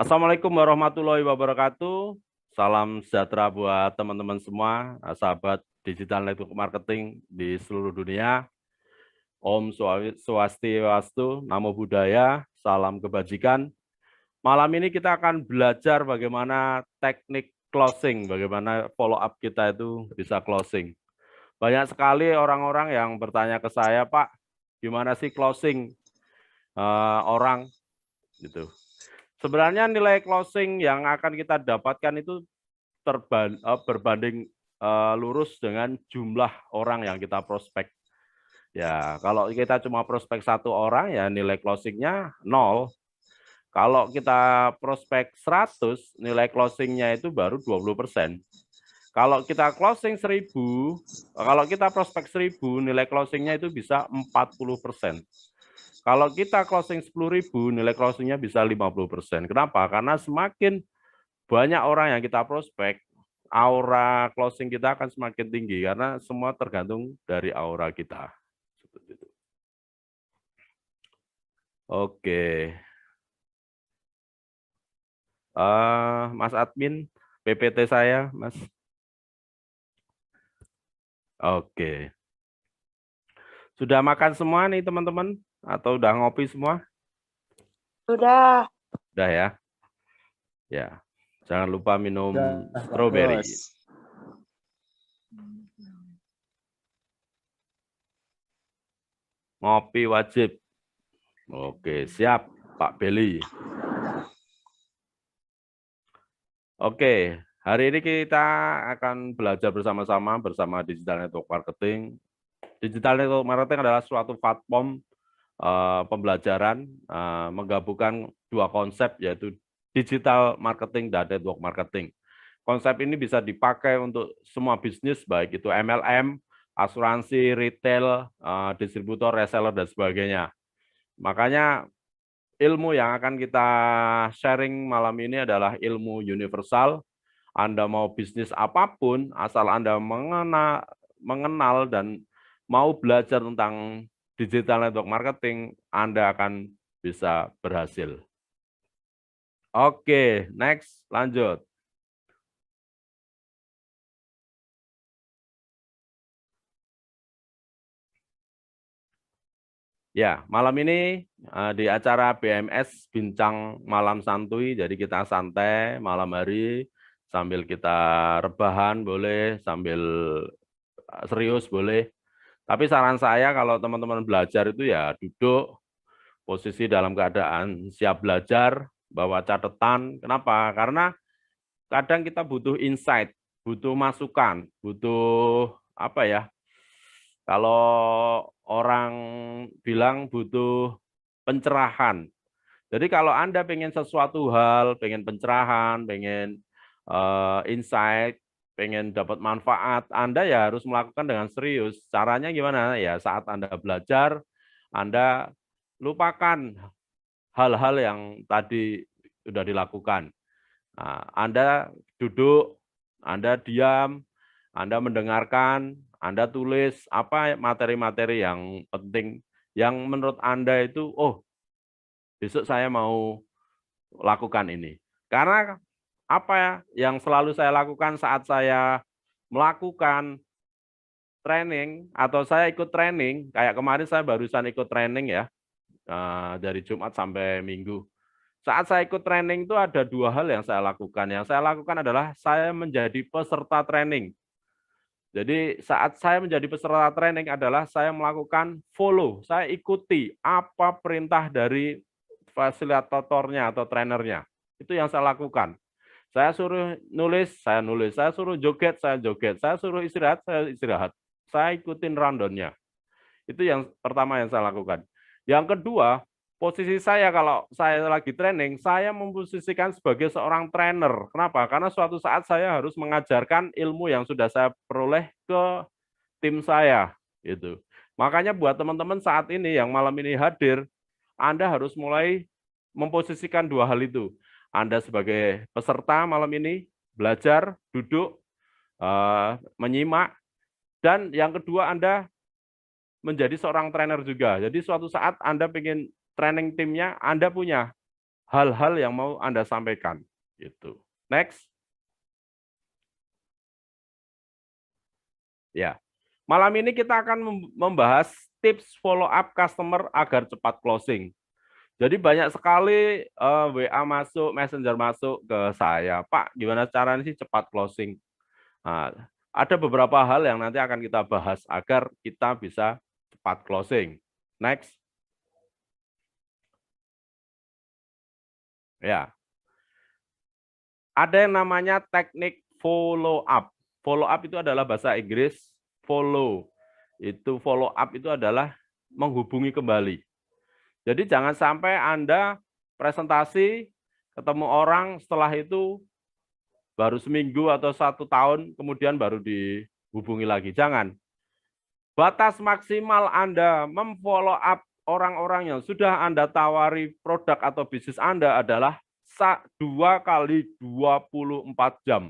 Assalamualaikum warahmatullahi wabarakatuh. Salam sejahtera buat teman-teman semua, sahabat digital network marketing di seluruh dunia. Om Swastiastu, Namo Buddhaya, salam kebajikan. Malam ini kita akan belajar bagaimana teknik closing, bagaimana follow up kita itu bisa closing. Banyak sekali orang-orang yang bertanya ke saya, Pak, gimana sih closing orang gitu. Sebenarnya nilai closing yang akan kita dapatkan itu berbanding lurus dengan jumlah orang yang kita prospek. Ya, kalau kita cuma prospek 1 orang ya nilai closingnya 0. Kalau kita prospek 100, nilai closingnya itu baru 20%. Kalau kita closing 1000, kalau kita prospek 1000, nilai closingnya itu bisa 40%. Kalau kita closing 10.000, nilai closingnya bisa 50%. Kenapa? Karena semakin banyak orang yang kita prospek, aura closing kita akan semakin tinggi karena semua tergantung dari aura kita. Oke. Mas admin, PPT saya, Mas. Oke. Sudah makan semua nih teman-teman? Atau udah ngopi semua? Sudah. Udah ya? Ya. Jangan lupa minum strawberry. Ngopi wajib. Oke, siap Pak Beli. Oke, hari ini kita akan belajar bersama-sama bersama Digital Network Marketing. Digital Network Marketing adalah suatu platform pembelajaran menggabungkan dua konsep yaitu digital marketing dan network marketing. Konsep ini bisa dipakai untuk semua bisnis baik itu MLM, asuransi, retail, distributor, reseller dan sebagainya. Makanya ilmu yang akan kita sharing malam ini adalah ilmu universal. Anda mau bisnis apapun, asal Anda mengenal dan mau belajar tentang digital network marketing, Anda akan bisa berhasil. Oke, next, lanjut. Ya, malam ini di acara BMS Bincang Malam Santuy, jadi kita santai malam hari, sambil kita rebahan boleh, sambil serius boleh. Tapi saran saya kalau teman-teman belajar itu ya duduk, posisi dalam keadaan siap belajar, bawa catatan. Kenapa? Karena kadang kita butuh insight, butuh masukan, butuh apa ya, kalau orang bilang butuh pencerahan. Jadi kalau Anda pengen sesuatu hal, pengen pencerahan, pengen insight, pengen dapat manfaat, Anda ya harus melakukan dengan serius. Caranya gimana? Ya saat Anda belajar, Anda lupakan hal-hal yang tadi sudah dilakukan. Nah, Anda duduk, Anda diam, Anda mendengarkan, Anda tulis apa materi-materi yang penting, yang menurut Anda itu, oh besok saya mau lakukan ini. Karena apa ya yang selalu saya lakukan saat saya melakukan training atau saya ikut training, kayak kemarin saya barusan ikut training ya, dari Jumat sampai Minggu. Saat saya ikut training itu ada 2 hal yang saya lakukan. Yang saya lakukan adalah saya menjadi peserta training. Jadi saat saya menjadi peserta training adalah saya melakukan follow, saya ikuti apa perintah dari fasilitatornya atau trainernya. Itu yang saya lakukan. Saya suruh nulis, saya nulis. Saya suruh joget, saya joget. Saya suruh istirahat, saya istirahat. Saya ikutin rundown-nya. Itu yang pertama yang saya lakukan. Yang kedua, posisi saya kalau saya lagi training, saya memposisikan sebagai seorang trainer. Kenapa? Karena suatu saat saya harus mengajarkan ilmu yang sudah saya peroleh ke tim saya. Gitu. Makanya buat teman-teman saat ini yang malam ini hadir, Anda harus mulai memposisikan 2 hal itu. Anda sebagai peserta malam ini, belajar, duduk, menyimak, dan yang kedua Anda menjadi seorang trainer juga. Jadi suatu saat Anda ingin training timnya, Anda punya hal-hal yang mau Anda sampaikan. Gitu. Next. Ya. Malam ini kita akan membahas tips follow up customer agar cepat closing. Jadi banyak sekali WA masuk, Messenger masuk ke saya. Pak, gimana caranya sih cepat closing? Nah, ada beberapa hal yang nanti akan kita bahas agar kita bisa cepat closing. Next. Ya. Ada yang namanya teknik follow up. Follow up itu adalah bahasa Inggris follow. Itu follow up itu adalah menghubungi kembali. Jadi jangan sampai Anda presentasi, ketemu orang, setelah itu baru seminggu atau 1 tahun, kemudian baru dihubungi lagi. Jangan. Batas maksimal Anda memfollow up orang-orang yang sudah Anda tawari produk atau bisnis Anda adalah 2 kali 24 jam.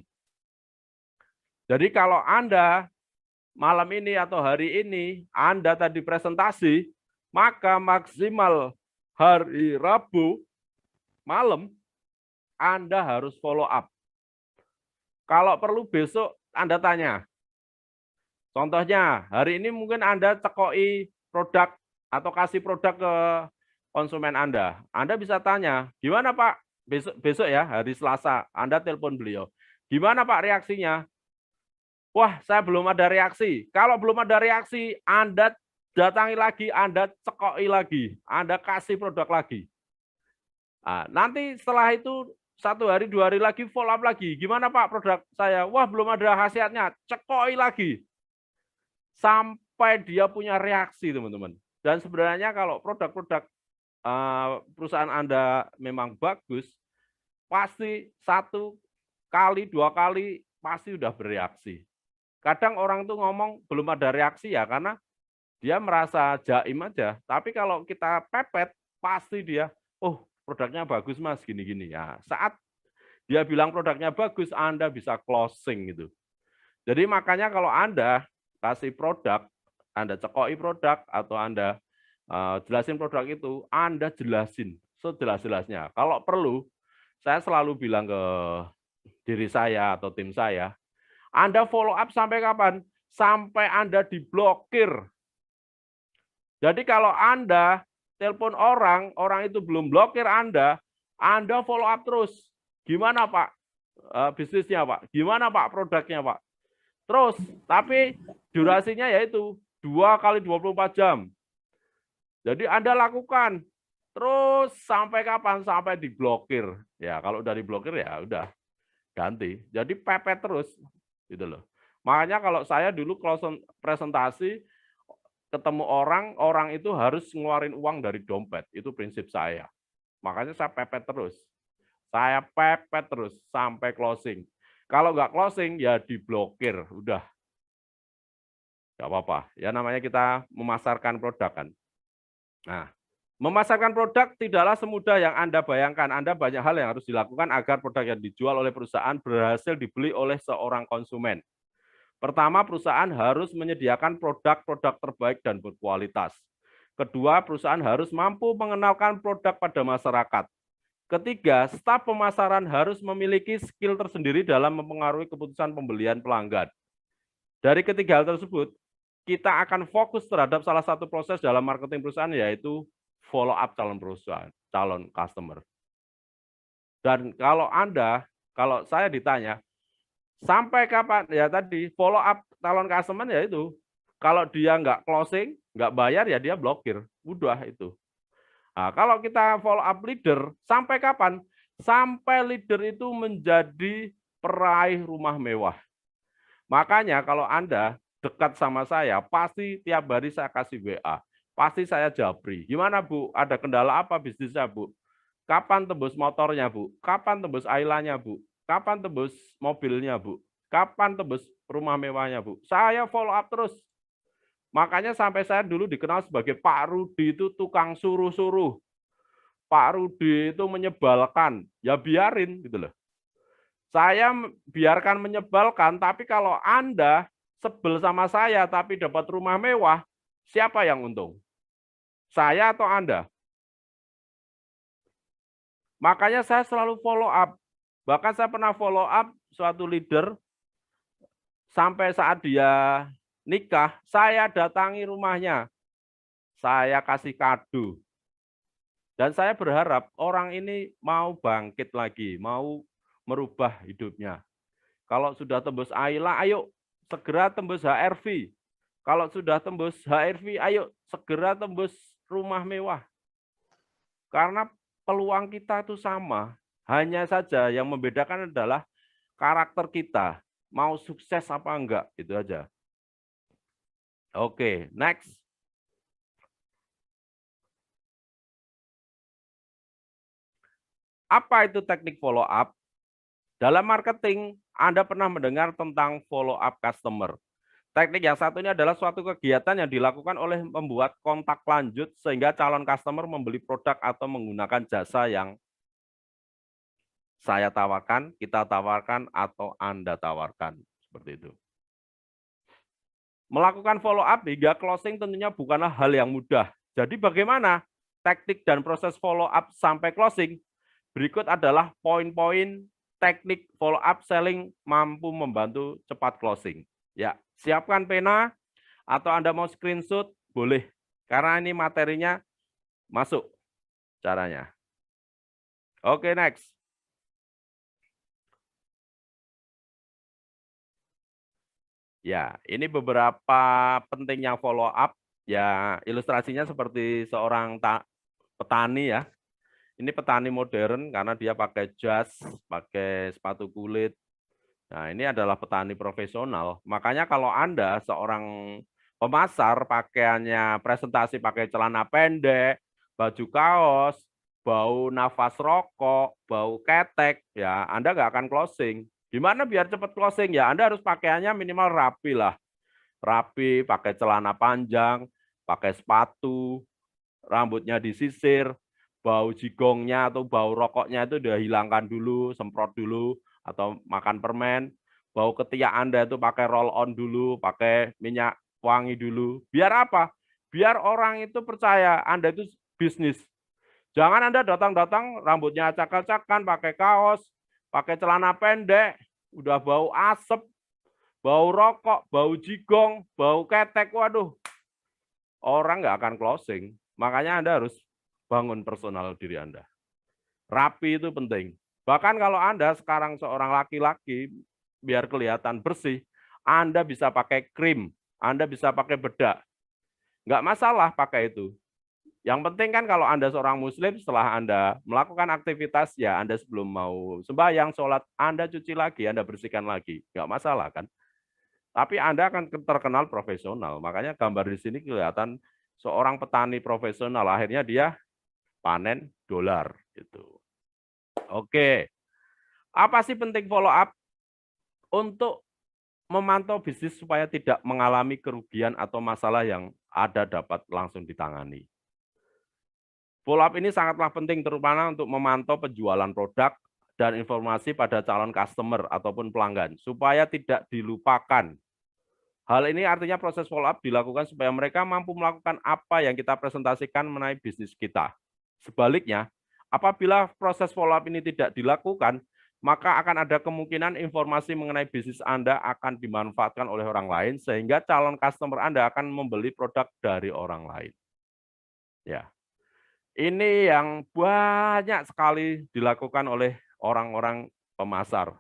Jadi kalau Anda malam ini atau hari ini Anda tadi presentasi, maka maksimal hari Rabu malam Anda harus follow up. Kalau perlu besok Anda tanya. Contohnya, hari ini mungkin Anda cekoi produk atau kasih produk ke konsumen Anda. Anda bisa tanya, gimana Pak? Besok ya, hari Selasa, Anda telepon beliau. Gimana Pak reaksinya? Wah, saya belum ada reaksi. Kalau belum ada reaksi, Anda datangi lagi, Anda cekoi lagi, Anda kasih produk lagi. Nah, nanti setelah itu 1 hari, 2 hari lagi follow up lagi. Gimana Pak produk saya? Wah, belum ada khasiatnya. Cekoi lagi. Sampai dia punya reaksi, teman-teman. Dan sebenarnya kalau produk-produk perusahaan Anda memang bagus, pasti 1 kali, 2 kali pasti udah bereaksi. Kadang orang tuh ngomong belum ada reaksi ya karena dia merasa jaim aja. Tapi kalau kita pepet, pasti dia, oh produknya bagus Mas, gini-gini. Ya, saat dia bilang produknya bagus, Anda bisa closing gitu. Jadi makanya kalau Anda kasih produk, Anda cekoi produk atau Anda jelasin produk itu, Anda jelasin sejelas-jelasnya. Kalau perlu, saya selalu bilang ke diri saya atau tim saya, Anda follow up sampai kapan? Sampai Anda diblokir. Jadi kalau Anda telepon orang, orang itu belum blokir Anda follow up terus. Gimana Pak bisnisnya Pak? Gimana Pak produknya Pak? Terus, tapi durasinya yaitu 2 kali 24 jam. Jadi Anda lakukan terus sampai kapan? Sampai diblokir. Ya kalau udah diblokir ya udah ganti. Jadi pepet terus. Gitu loh. Makanya kalau saya dulu presentasi ketemu orang, orang itu harus ngeluarin uang dari dompet. Itu prinsip saya. Makanya saya pepet terus. Saya pepet terus sampai closing. Kalau nggak closing ya diblokir, udah. Nggak apa-apa. Ya namanya kita memasarkan produk kan. Nah, memasarkan produk tidaklah semudah yang Anda bayangkan. Anda banyak hal yang harus dilakukan agar produk yang dijual oleh perusahaan berhasil dibeli oleh seorang konsumen. Pertama, perusahaan harus menyediakan produk-produk terbaik dan berkualitas. Kedua, perusahaan harus mampu mengenalkan produk pada masyarakat. Ketiga, staf pemasaran harus memiliki skill tersendiri dalam mempengaruhi keputusan pembelian pelanggan. Dari ketiga hal tersebut, kita akan fokus terhadap salah satu proses dalam marketing perusahaan, yaitu follow up calon customer. Dan kalau saya ditanya, sampai kapan? Ya tadi follow up calon customer ya itu. Kalau dia nggak closing, nggak bayar ya dia blokir. Udah itu. Nah, kalau kita follow up leader, sampai kapan? Sampai leader itu menjadi peraih rumah mewah. Makanya kalau Anda dekat sama saya, pasti tiap hari saya kasih WA. Pasti saya japri. Gimana Bu? Ada kendala apa bisnisnya Bu? Kapan tembus motornya Bu? Kapan tembus ailanya Bu? Kapan tembus mobilnya, Bu? Kapan tembus rumah mewahnya, Bu? Saya follow up terus. Makanya sampai saya dulu dikenal sebagai Pak Rudi itu tukang suruh-suruh. Pak Rudi itu menyebalkan. Ya biarin gitu loh. Saya biarkan menyebalkan, tapi kalau Anda sebel sama saya tapi dapat rumah mewah, siapa yang untung? Saya atau Anda? Makanya saya selalu follow up. Bahkan saya pernah follow up suatu leader sampai saat dia nikah, saya datangi rumahnya. Saya kasih kado. Dan saya berharap orang ini mau bangkit lagi, mau merubah hidupnya. Kalau sudah tembus AILA, ayo segera tembus HRV. Kalau sudah tembus HRV, ayo segera tembus rumah mewah. Karena peluang kita itu sama. Hanya saja yang membedakan adalah karakter kita. Mau sukses apa enggak, itu aja. Oke, next. Apa itu teknik follow up? Dalam marketing, Anda pernah mendengar tentang follow up customer. Teknik yang satu ini adalah suatu kegiatan yang dilakukan oleh membuat kontak lanjut sehingga calon customer membeli produk atau menggunakan jasa yang saya tawarkan, kita tawarkan, atau Anda tawarkan. Seperti itu. Melakukan follow up hingga closing tentunya bukanlah hal yang mudah. Jadi bagaimana teknik dan proses follow up sampai closing? Berikut adalah poin-poin teknik follow up selling mampu membantu cepat closing. Ya, siapkan pena atau Anda mau screenshot boleh. Karena ini materinya masuk caranya. Oke, next. Ya, ini beberapa pentingnya follow up. Ya, ilustrasinya seperti seorang petani ya. Ini petani modern karena dia pakai jas, pakai sepatu kulit. Nah, ini adalah petani profesional. Makanya kalau Anda seorang pemasar pakaiannya presentasi pakai celana pendek, baju kaos, bau nafas rokok, bau ketek, ya Anda nggak akan closing. Gimana biar cepat closing? Ya Anda harus pakaiannya minimal rapi lah. Rapi, pakai celana panjang, pakai sepatu, rambutnya disisir, bau jigongnya atau bau rokoknya itu udah hilangkan dulu, semprot dulu, atau makan permen. Bau ketiak Anda itu pakai roll on dulu, pakai minyak wangi dulu. Biar apa? Biar orang itu percaya Anda itu bisnis. Jangan Anda datang-datang rambutnya acak-acakan, pakai kaos, pakai celana pendek, udah bau asap, bau rokok, bau jigong, bau ketek, waduh, orang nggak akan closing. Makanya Anda harus bangun personal diri Anda. Rapi itu penting. Bahkan kalau Anda sekarang seorang laki-laki, biar kelihatan bersih, Anda bisa pakai krim, Anda bisa pakai bedak. Nggak masalah pakai itu. Yang penting kan kalau Anda seorang muslim, setelah Anda melakukan aktivitas, ya Anda sebelum mau sembahyang, sholat, Anda cuci lagi, Anda bersihkan lagi. Nggak masalah kan. Tapi Anda akan terkenal profesional. Makanya gambar di sini kelihatan seorang petani profesional. Akhirnya dia panen dolar. Gitu. Oke. Apa sih penting follow up? Untuk memantau bisnis supaya tidak mengalami kerugian atau masalah yang ada dapat langsung ditangani. Follow up ini sangatlah penting terutama untuk memantau penjualan produk dan informasi pada calon customer ataupun pelanggan supaya tidak dilupakan. Hal ini artinya proses follow up dilakukan supaya mereka mampu melakukan apa yang kita presentasikan mengenai bisnis kita. Sebaliknya, apabila proses follow up ini tidak dilakukan, maka akan ada kemungkinan informasi mengenai bisnis Anda akan dimanfaatkan oleh orang lain sehingga calon customer Anda akan membeli produk dari orang lain. Ya. Ini yang banyak sekali dilakukan oleh orang-orang pemasar.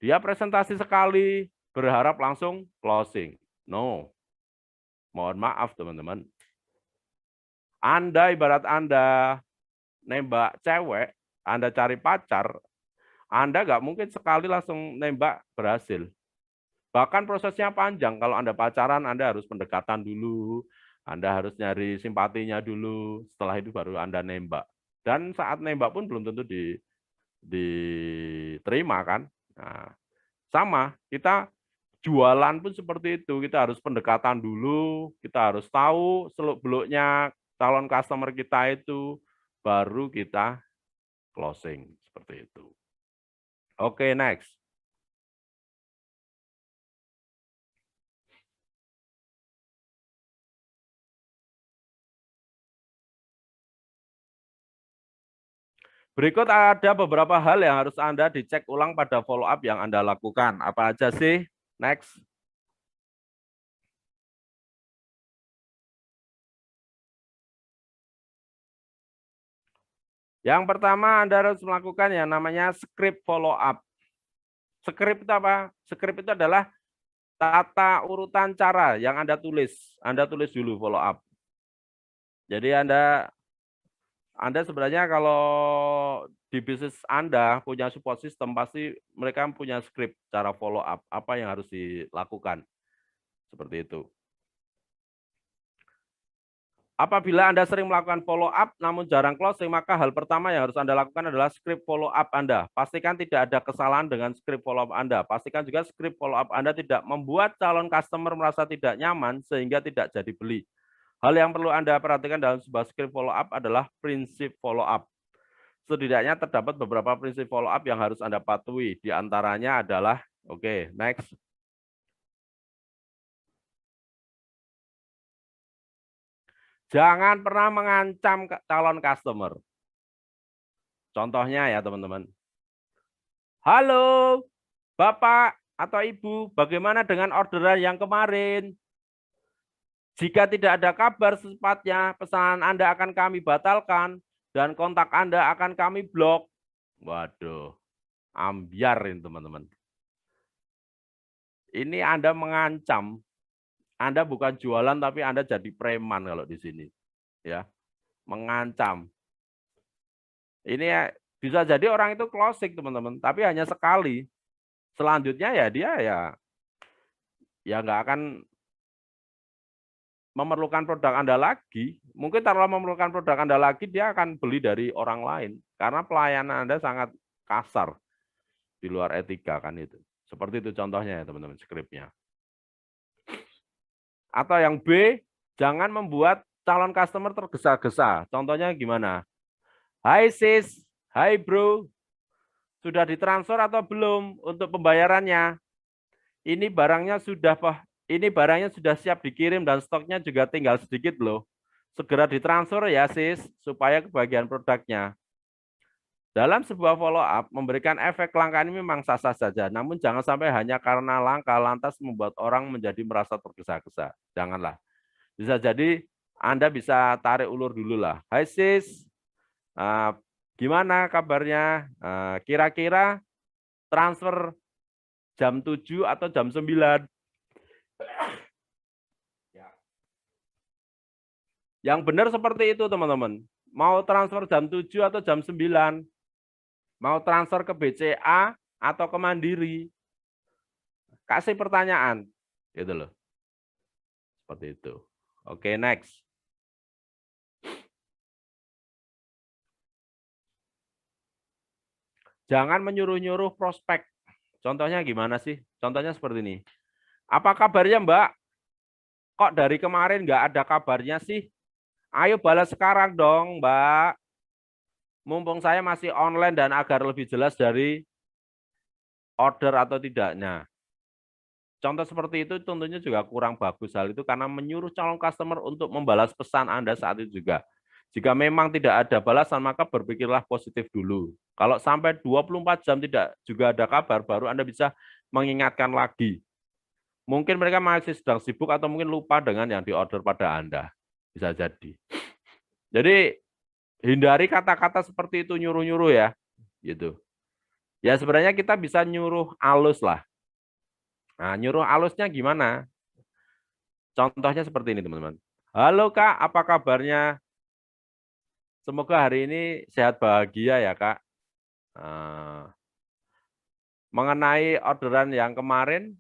Dia presentasi sekali, berharap langsung closing. No. Mohon maaf teman-teman. Anda ibarat Anda nembak cewek, Anda cari pacar, Anda nggak mungkin sekali langsung nembak berhasil. Bahkan prosesnya panjang. Kalau Anda pacaran, Anda harus pendekatan dulu, Anda harus nyari simpatinya dulu, setelah itu baru Anda nembak. Dan saat nembak pun belum tentu diterima kan. Nah, sama, kita jualan pun seperti itu. Kita harus pendekatan dulu, kita harus tahu seluk-beluknya calon customer kita itu, baru kita closing. Seperti itu. Oke, next. Berikut ada beberapa hal yang harus Anda dicek ulang pada follow up yang Anda lakukan. Apa aja sih? Next. Yang pertama Anda harus melakukan yang namanya script follow up. Script itu apa? Script itu adalah tata urutan cara yang Anda tulis. Anda tulis dulu follow up. Jadi Anda sebenarnya kalau di bisnis Anda punya support system, pasti mereka punya script cara follow up, apa yang harus dilakukan. Seperti itu. Apabila Anda sering melakukan follow up namun jarang closing, maka hal pertama yang harus Anda lakukan adalah script follow up Anda. Pastikan tidak ada kesalahan dengan script follow up Anda. Pastikan juga script follow up Anda tidak membuat calon customer merasa tidak nyaman sehingga tidak jadi beli. Hal yang perlu Anda perhatikan dalam sebuah script follow up adalah prinsip follow up. Setidaknya terdapat beberapa prinsip follow up yang harus Anda patuhi. Di antaranya adalah, oke, next. Jangan pernah mengancam calon customer. Contohnya ya teman-teman. Halo, Bapak atau Ibu, bagaimana dengan orderan yang kemarin? Jika tidak ada kabar secepatnya, pesanan Anda akan kami batalkan dan kontak Anda akan kami blok. Waduh, ambiar ini teman-teman. Ini Anda mengancam. Anda bukan jualan tapi Anda jadi preman kalau di sini. Ya, mengancam. Ini ya, bisa jadi orang itu closing teman-teman, tapi hanya sekali. Selanjutnya ya dia ya nggak akan memerlukan produk Anda lagi. Mungkin kalau memerlukan produk Anda lagi, dia akan beli dari orang lain. Karena pelayanan Anda sangat kasar. Di luar etika kan itu. Seperti itu contohnya ya teman-teman, skripnya. Atau yang B, jangan membuat calon customer tergesa-gesa. Contohnya gimana? Hai sis, hai bro, sudah ditransfer atau belum untuk pembayarannya? Ini barangnya sudah siap dikirim dan stoknya juga tinggal sedikit loh. Segera ditransfer ya sis, supaya kebagian produknya. Dalam sebuah follow up, memberikan efek langka ini memang sah-sah saja, namun jangan sampai hanya karena langka lantas membuat orang menjadi merasa tergesa-gesa. Janganlah. Bisa jadi Anda bisa tarik ulur dulu lah. Hai sis, gimana kabarnya? Kira-kira transfer jam 7 atau jam 9? Yang benar seperti itu teman-teman. Mau transfer jam 7 atau jam 9? Mau transfer ke BCA atau ke Mandiri? Kasih pertanyaan. Gitu loh. Seperti itu. Oke, next. Jangan menyuruh-nyuruh prospek. Contohnya gimana sih? Contohnya seperti ini. Apa kabarnya Mbak? Kok dari kemarin nggak ada kabarnya sih? Ayo balas sekarang dong Mbak. Mumpung saya masih online dan agar lebih jelas dari order atau tidaknya. Contoh seperti itu tentunya juga kurang bagus hal itu karena menyuruh calon customer untuk membalas pesan Anda saat itu juga. Jika memang tidak ada balasan, maka berpikirlah positif dulu. Kalau sampai 24 jam tidak juga ada kabar, baru Anda bisa mengingatkan lagi. Mungkin mereka masih sedang sibuk atau mungkin lupa dengan yang diorder pada Anda. Bisa jadi. Jadi hindari kata-kata seperti itu nyuruh-nyuruh ya. Gitu. Ya sebenarnya kita bisa nyuruh halus lah. Nah, nyuruh halusnya gimana? Contohnya seperti ini teman-teman. Halo Kak, apa kabarnya? Semoga hari ini sehat bahagia ya Kak. Mengenai orderan yang kemarin,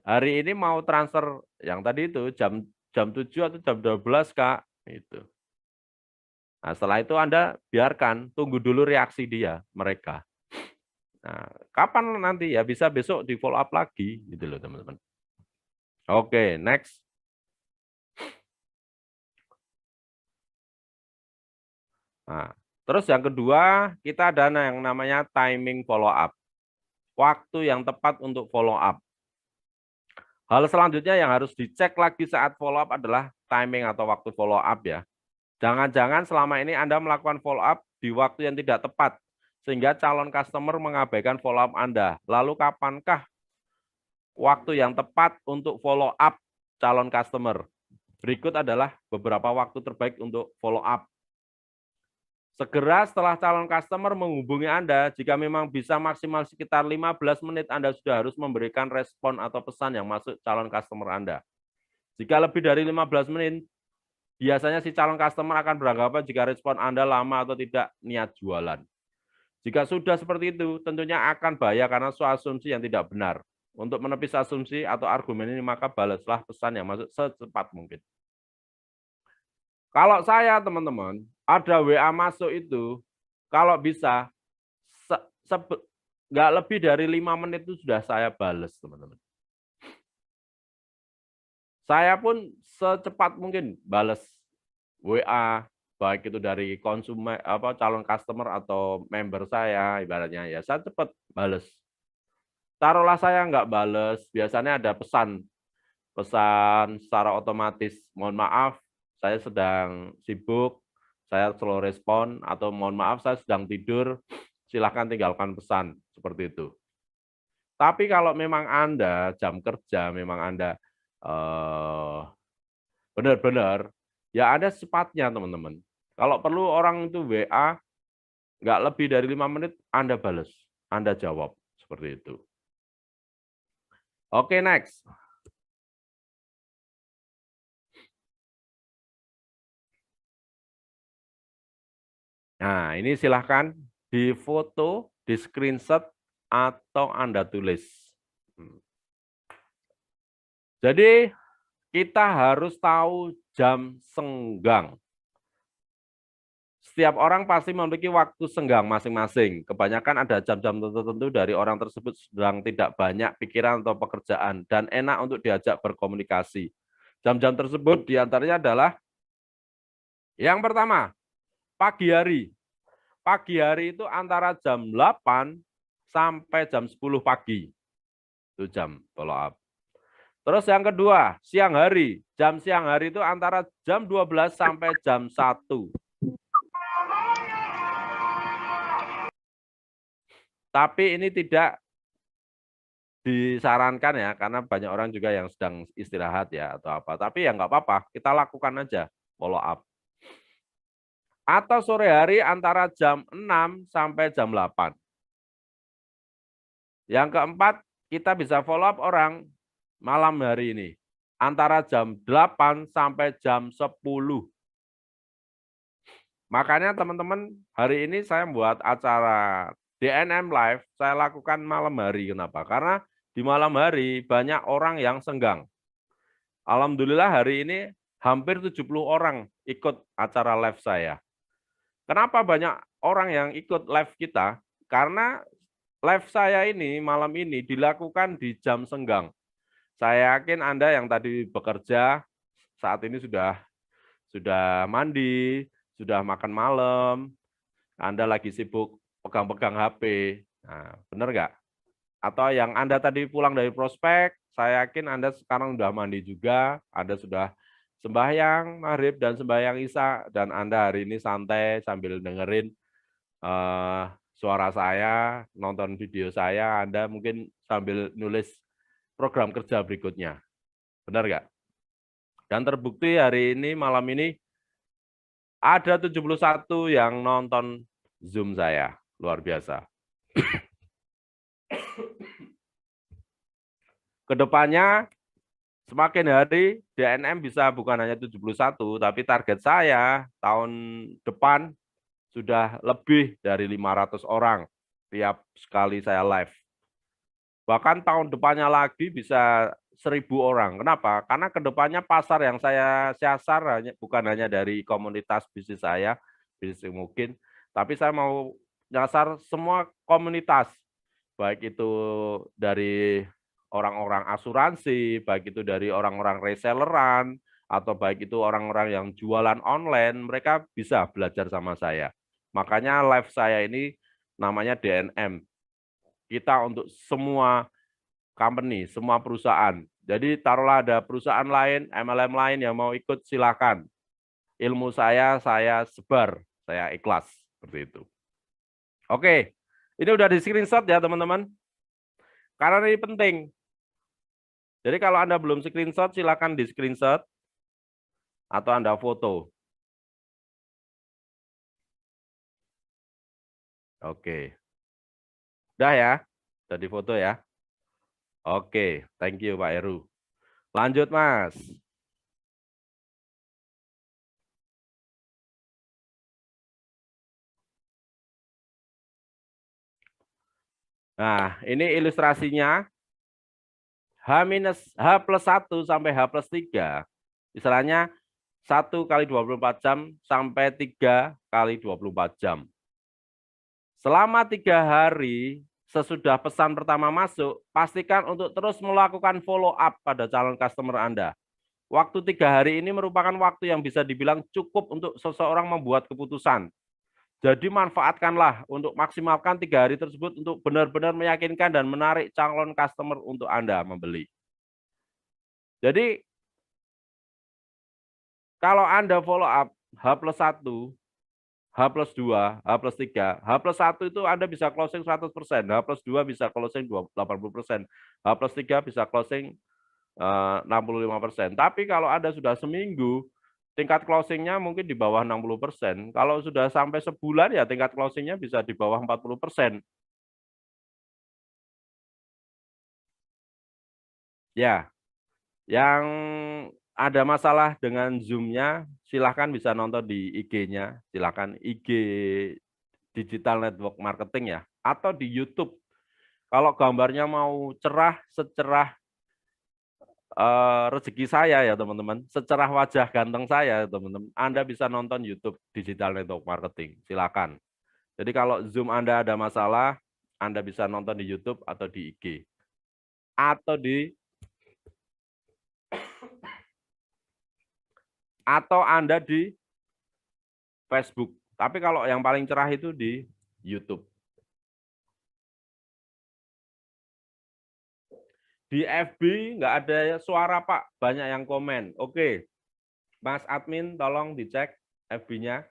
hari ini mau transfer yang tadi itu jam 7 atau jam 12 Kak. Itu. Nah, setelah itu Anda biarkan, tunggu dulu reaksi mereka. Nah, kapan nanti ya bisa besok di follow up lagi gitu loh teman-teman. Oke, next. Nah, terus yang kedua, kita ada yang namanya timing follow up. Waktu yang tepat untuk follow up. Hal selanjutnya yang harus dicek lagi saat follow up adalah timing atau waktu follow up ya. Jangan-jangan selama ini Anda melakukan follow up di waktu yang tidak tepat, sehingga calon customer mengabaikan follow up Anda. Lalu kapankah waktu yang tepat untuk follow up calon customer? Berikut adalah beberapa waktu terbaik untuk follow up. Segera setelah calon customer menghubungi Anda, jika memang bisa maksimal sekitar 15 menit Anda sudah harus memberikan respon atau pesan yang masuk calon customer Anda. Jika lebih dari 15 menit, biasanya si calon customer akan beranggapan jika respon Anda lama atau tidak niat jualan. Jika sudah seperti itu, tentunya akan bahaya karena suatu asumsi yang tidak benar. Untuk menepis asumsi atau argumen ini, maka balaslah pesan yang masuk secepat mungkin. Kalau saya, teman-teman, ada WA masuk itu, kalau bisa, nggak lebih dari 5 menit itu sudah saya balas, teman-teman. Saya pun secepat mungkin balas WA, baik itu dari konsumen, calon customer atau member saya, ibaratnya ya, saya cepat balas. Taruhlah saya nggak balas, biasanya ada pesan secara otomatis, mohon maaf, saya sedang sibuk, saya slow respon, atau mohon maaf, saya sedang tidur, silahkan tinggalkan pesan, seperti itu. Tapi kalau memang Anda jam kerja, memang Anda benar-benar, ya Anda secepatnya, teman-teman. Kalau perlu orang itu WA, nggak lebih dari 5 menit, Anda balas, Anda jawab, seperti itu. Oke, next. Nah, ini silahkan difoto, di screenshot, atau Anda tulis. Jadi, kita harus tahu jam senggang. Setiap orang pasti memiliki waktu senggang masing-masing. Kebanyakan ada jam-jam tertentu dari orang tersebut sedang tidak banyak pikiran atau pekerjaan dan enak untuk diajak berkomunikasi. Jam-jam tersebut diantaranya adalah yang pertama, pagi hari. Pagi hari itu antara jam 8 sampai jam 10 pagi. Itu jam follow up. Terus yang kedua, siang hari. Jam siang hari itu antara jam 12 sampai jam 1. Tapi ini tidak disarankan ya, karena banyak orang juga yang sedang istirahat ya atau apa. Tapi ya nggak apa-apa, kita lakukan aja follow up. Atau sore hari antara jam 6 sampai jam 8. Yang keempat, kita bisa follow up orang malam hari ini. Antara jam 8 sampai jam 10. Makanya teman-teman, hari ini saya buat acara DNM Live, saya lakukan malam hari. Kenapa? Karena di malam hari banyak orang yang senggang. Alhamdulillah hari ini hampir 70 orang ikut acara live saya. Kenapa banyak orang yang ikut live kita? Karena live saya ini malam ini dilakukan di jam senggang. Saya yakin Anda yang tadi bekerja saat ini sudah mandi, sudah makan malam, Anda lagi sibuk pegang-pegang HP. Nah, benar nggak? Atau yang Anda tadi pulang dari prospek, saya yakin Anda sekarang sudah mandi juga, Anda sudah sembahyang maghrib dan sembahyang isya, dan Anda hari ini santai sambil dengerin suara saya, nonton video saya, Anda mungkin sambil nulis program kerja berikutnya. Benar nggak? Dan terbukti hari ini, malam ini, ada 71 yang nonton Zoom saya. Luar biasa. Kedepannya, semakin hari, DNM bisa bukan hanya 71, tapi target saya tahun depan sudah lebih dari 500 orang tiap sekali saya live. Bahkan tahun depannya lagi bisa 1.000 orang. Kenapa? Karena kedepannya pasar yang saya sasar bukan hanya dari komunitas bisnis saya, bisnis mungkin, tapi saya mau nyasar semua komunitas, baik itu dari orang-orang asuransi, baik itu dari orang-orang reselleran, atau baik itu orang-orang yang jualan online, mereka bisa belajar sama saya. Makanya live saya ini namanya DNM. Kita untuk semua company, semua perusahaan. Jadi taruhlah ada perusahaan lain, MLM lain yang mau ikut, silakan. ilmu saya sebar, saya ikhlas seperti itu. Oke, ini udah di screenshot ya teman-teman. Karena ini penting. Jadi kalau Anda belum screenshot, silakan di screenshot atau Anda foto. Oke. Udah ya, udah di foto ya. Oke, thank you Pak Heru. Lanjut Mas. Nah, ini ilustrasinya H+1 sampai H+3. Istilahnya 1 kali 24 jam sampai 3 kali 24 jam. Selama 3 hari sesudah pesan pertama masuk, pastikan untuk terus melakukan follow up pada calon customer Anda. Waktu 3 hari ini merupakan waktu yang bisa dibilang cukup untuk seseorang membuat keputusan. Jadi manfaatkanlah untuk maksimalkan 3 hari tersebut untuk benar-benar meyakinkan dan menarik calon customer untuk Anda membeli. Jadi kalau Anda follow up H+1, H+2, H+3, H+1 itu Anda bisa closing 100%, H+2 bisa closing 80%, H+3 bisa closing 65%. Tapi kalau Anda sudah seminggu, tingkat closingnya mungkin di bawah 60%. Kalau sudah sampai sebulan ya tingkat closingnya bisa di bawah 40%. Ya, yang ada masalah dengan Zoom-nya, silahkan bisa nonton di IG-nya, silahkan IG Digital Network Marketing ya, atau di YouTube. Kalau gambarnya mau cerah, secerah rezeki saya ya teman-teman, secerah wajah ganteng saya teman-teman, Anda bisa nonton YouTube Digital Network Marketing, silakan. Jadi kalau Zoom Anda ada masalah, Anda bisa nonton di YouTube atau di IG. Atau Anda di Facebook. Tapi kalau yang paling cerah itu di YouTube. Di FB nggak ada suara Pak, banyak yang komen. Oke, Mas Admin tolong dicek FB-nya,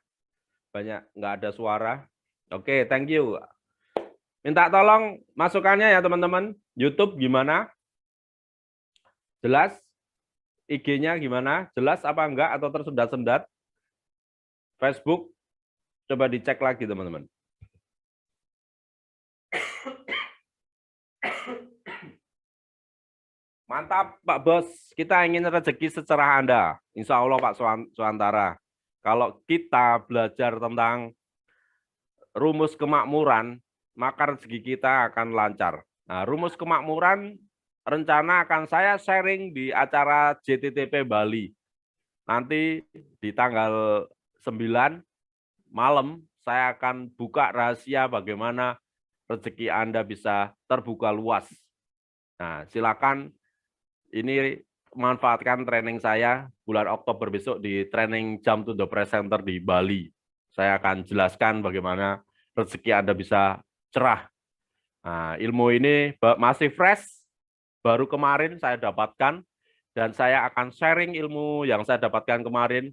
banyak nggak ada suara. Oke, thank you. Minta tolong masukannya ya teman-teman. YouTube gimana? Jelas? IG-nya gimana? Jelas apa enggak atau tersendat-sendat? Facebook, coba dicek lagi teman-teman. Mantap Pak Bos, kita ingin rezeki secerah Anda. Insya Allah Pak Suantara. Kalau kita belajar tentang rumus kemakmuran, maka rezeki kita akan lancar. Nah, rumus kemakmuran rencana akan saya sharing di acara JTTP Bali. Nanti di tanggal 9 malam saya akan buka rahasia bagaimana rezeki Anda bisa terbuka luas. Nah, silakan ini manfaatkan training saya bulan Oktober besok di training Jump to the Press Center di Bali. Saya akan jelaskan bagaimana rezeki Anda bisa cerah. Nah, ilmu ini masih fresh, baru kemarin saya dapatkan, dan saya akan sharing ilmu yang saya dapatkan kemarin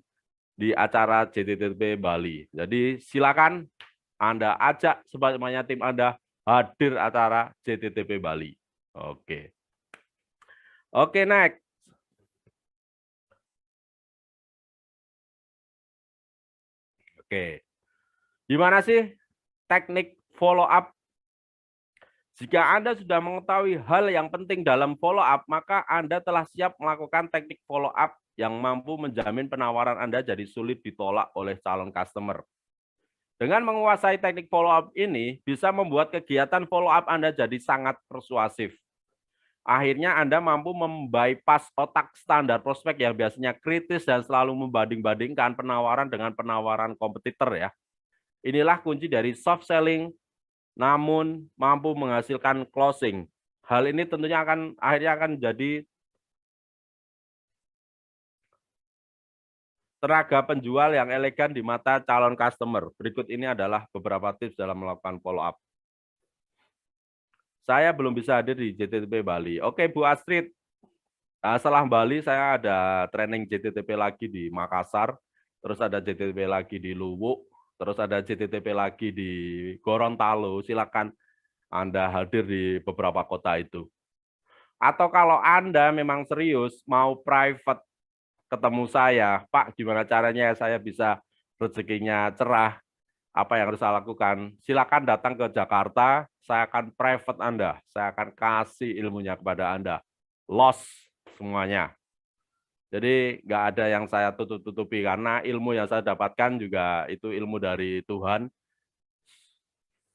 di acara JTTP Bali. Jadi silakan Anda ajak sebanyak tim Anda hadir acara JTTP Bali. Oke. Oke, next. Oke. Gimana sih teknik follow up? Jika Anda sudah mengetahui hal yang penting dalam follow up, maka Anda telah siap melakukan teknik follow up yang mampu menjamin penawaran Anda jadi sulit ditolak oleh calon customer. Dengan menguasai teknik follow up ini, bisa membuat kegiatan follow up Anda jadi sangat persuasif. Akhirnya Anda mampu membypass otak standar prospek yang biasanya kritis dan selalu membanding-bandingkan penawaran dengan penawaran kompetitor ya. Inilah kunci dari soft selling, namun mampu menghasilkan closing. Hal ini tentunya akhirnya akan jadi tenaga penjual yang elegan di mata calon customer. Berikut ini adalah beberapa tips dalam melakukan follow up. Saya belum bisa hadir di JTTP Bali. Oke, Bu Astrid. Setelah Bali, saya ada training JTTP lagi di Makassar. terus ada JTTP lagi di Luwuk, terus ada JTTP lagi di Gorontalo, silakan Anda hadir di beberapa kota itu. Atau kalau Anda memang serius mau private ketemu saya, Pak, gimana caranya saya bisa rezekinya cerah, apa yang harus saya lakukan? Silakan datang ke Jakarta, saya akan private Anda, saya akan kasih ilmunya kepada Anda. Loss semuanya. Jadi nggak ada yang saya tutup-tutupi, karena ilmu yang saya dapatkan juga itu ilmu dari Tuhan.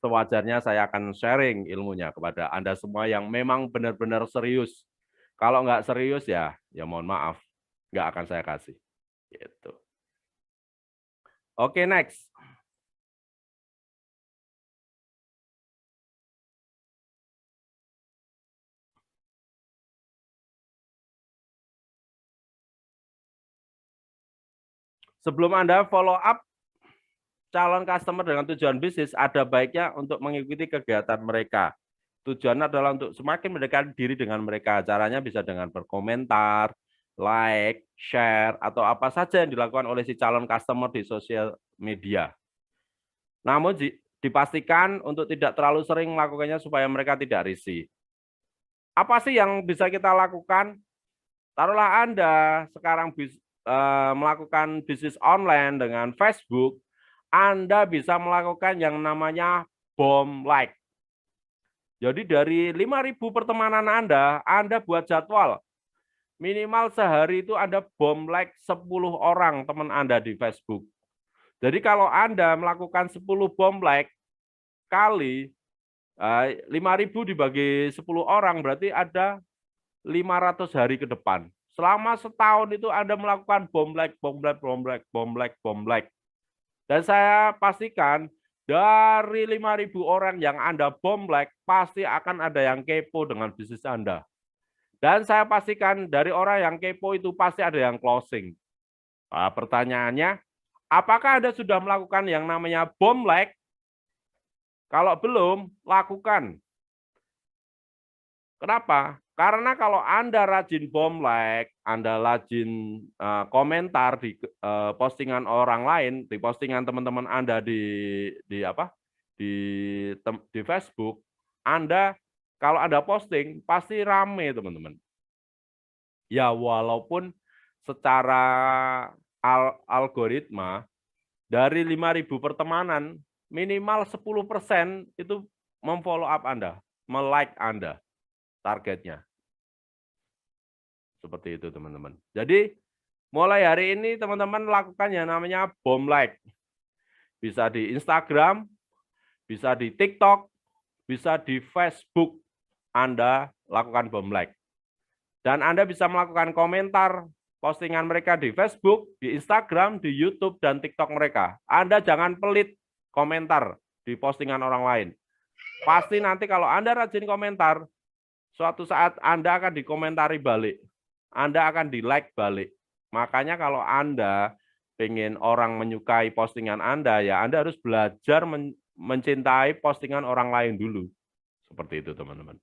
Sewajarnya saya akan sharing ilmunya kepada Anda semua yang memang benar-benar serius. Kalau nggak serius ya mohon maaf, nggak akan saya kasih. Gitu. Oke, next. Sebelum Anda follow up calon customer dengan tujuan bisnis, ada baiknya untuk mengikuti kegiatan mereka. Tujuannya adalah untuk semakin mendekati diri dengan mereka. Caranya bisa dengan berkomentar, like, share, atau apa saja yang dilakukan oleh si calon customer di sosial media. Namun dipastikan untuk tidak terlalu sering melakukannya supaya mereka tidak risih. Apa sih yang bisa kita lakukan? Taruhlah Anda sekarang melakukan bisnis online dengan Facebook, Anda bisa melakukan yang namanya bomb like. Jadi dari 5.000 pertemanan Anda buat jadwal. Minimal sehari itu Anda bomb like 10 orang teman Anda di Facebook. Jadi kalau Anda melakukan 10 bomb like kali 5.000 dibagi 10 orang berarti ada 500 hari ke depan. Selama setahun itu Anda melakukan bomb like, bomb like, bomb like, bomb like, bomb like. Dan saya pastikan dari 5.000 orang yang Anda bom like, pasti akan ada yang kepo dengan bisnis Anda. Dan saya pastikan dari orang yang kepo itu pasti ada yang closing. Nah, pertanyaannya, apakah Anda sudah melakukan yang namanya bom like? Kalau belum, lakukan. Kenapa? Karena kalau Anda rajin bom like, Anda rajin komentar di postingan orang lain, di postingan teman-teman Anda di apa? Di Facebook, Anda kalau ada posting pasti rame, teman-teman. Ya walaupun secara algoritma dari 5.000 pertemanan minimal 10% itu memfollow up Anda, melike Anda. Targetnya. Seperti itu, teman-teman. Jadi, mulai hari ini teman-teman lakukan yang namanya bom like. Bisa di Instagram, bisa di TikTok, bisa di Facebook. Anda lakukan bom like. Dan Anda bisa melakukan komentar postingan mereka di Facebook, di Instagram, di YouTube, dan TikTok mereka. Anda jangan pelit komentar di postingan orang lain. Pasti nanti kalau Anda rajin komentar, suatu saat Anda akan dikomentari balik. Anda akan di-like balik. Makanya kalau Anda ingin orang menyukai postingan Anda, ya Anda harus belajar mencintai postingan orang lain dulu. Seperti itu, teman-teman.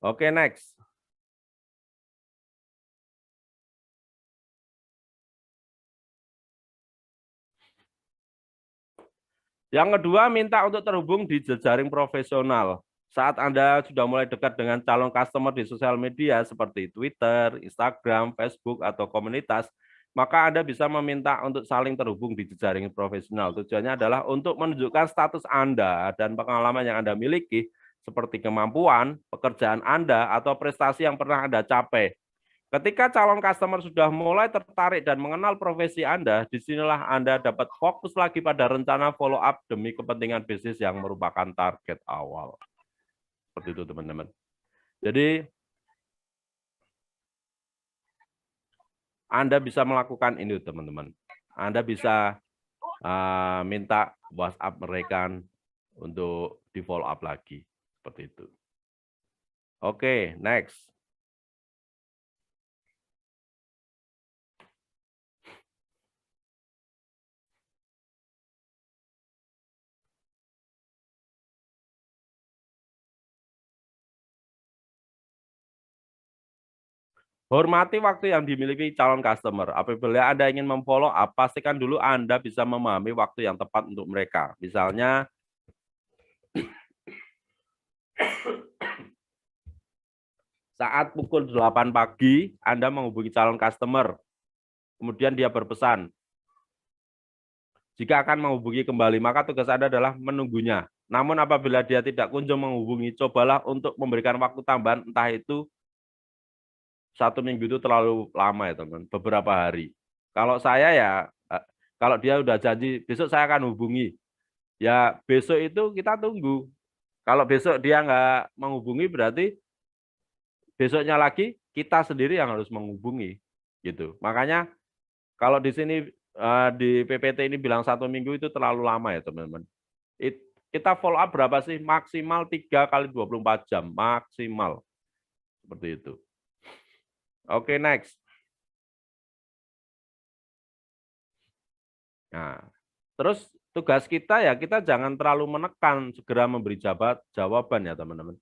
Oke, next. Yang kedua, minta untuk terhubung di jejaring profesional. Saat Anda sudah mulai dekat dengan calon customer di sosial media seperti Twitter, Instagram, Facebook, atau komunitas, maka Anda bisa meminta untuk saling terhubung di jejaring profesional. Tujuannya adalah untuk menunjukkan status Anda dan pengalaman yang Anda miliki, seperti kemampuan, pekerjaan Anda, atau prestasi yang pernah Anda capai. Ketika calon customer sudah mulai tertarik dan mengenal profesi Anda, disinilah Anda dapat fokus lagi pada rencana follow up demi kepentingan bisnis yang merupakan target awal. Seperti itu, teman-teman. Jadi, Anda bisa melakukan ini, teman-teman. Anda bisa minta WhatsApp mereka untuk di follow up lagi. Seperti itu. Oke, next. Hormati waktu yang dimiliki calon customer. Apabila Anda ingin memfollow up, pastikan dulu Anda bisa memahami waktu yang tepat untuk mereka. Misalnya, saat pukul 8 pagi, Anda menghubungi calon customer. Kemudian dia berpesan. Jika akan menghubungi kembali, maka tugas Anda adalah menunggunya. Namun apabila dia tidak kunjung menghubungi, cobalah untuk memberikan waktu tambahan, entah itu 1 minggu itu terlalu lama ya teman, beberapa hari. Kalau saya ya, kalau dia udah janji besok saya akan hubungi, ya besok itu kita tunggu. Kalau besok dia nggak menghubungi berarti besoknya lagi kita sendiri yang harus menghubungi, gitu. Makanya kalau di sini di PPT ini bilang 1 minggu itu terlalu lama ya teman-teman. Kita follow up berapa sih? Maksimal 3 kali 24 jam, maksimal. Seperti itu. Oke, next. Nah, terus tugas kita ya kita jangan terlalu menekan, segera memberi jawaban ya teman-teman.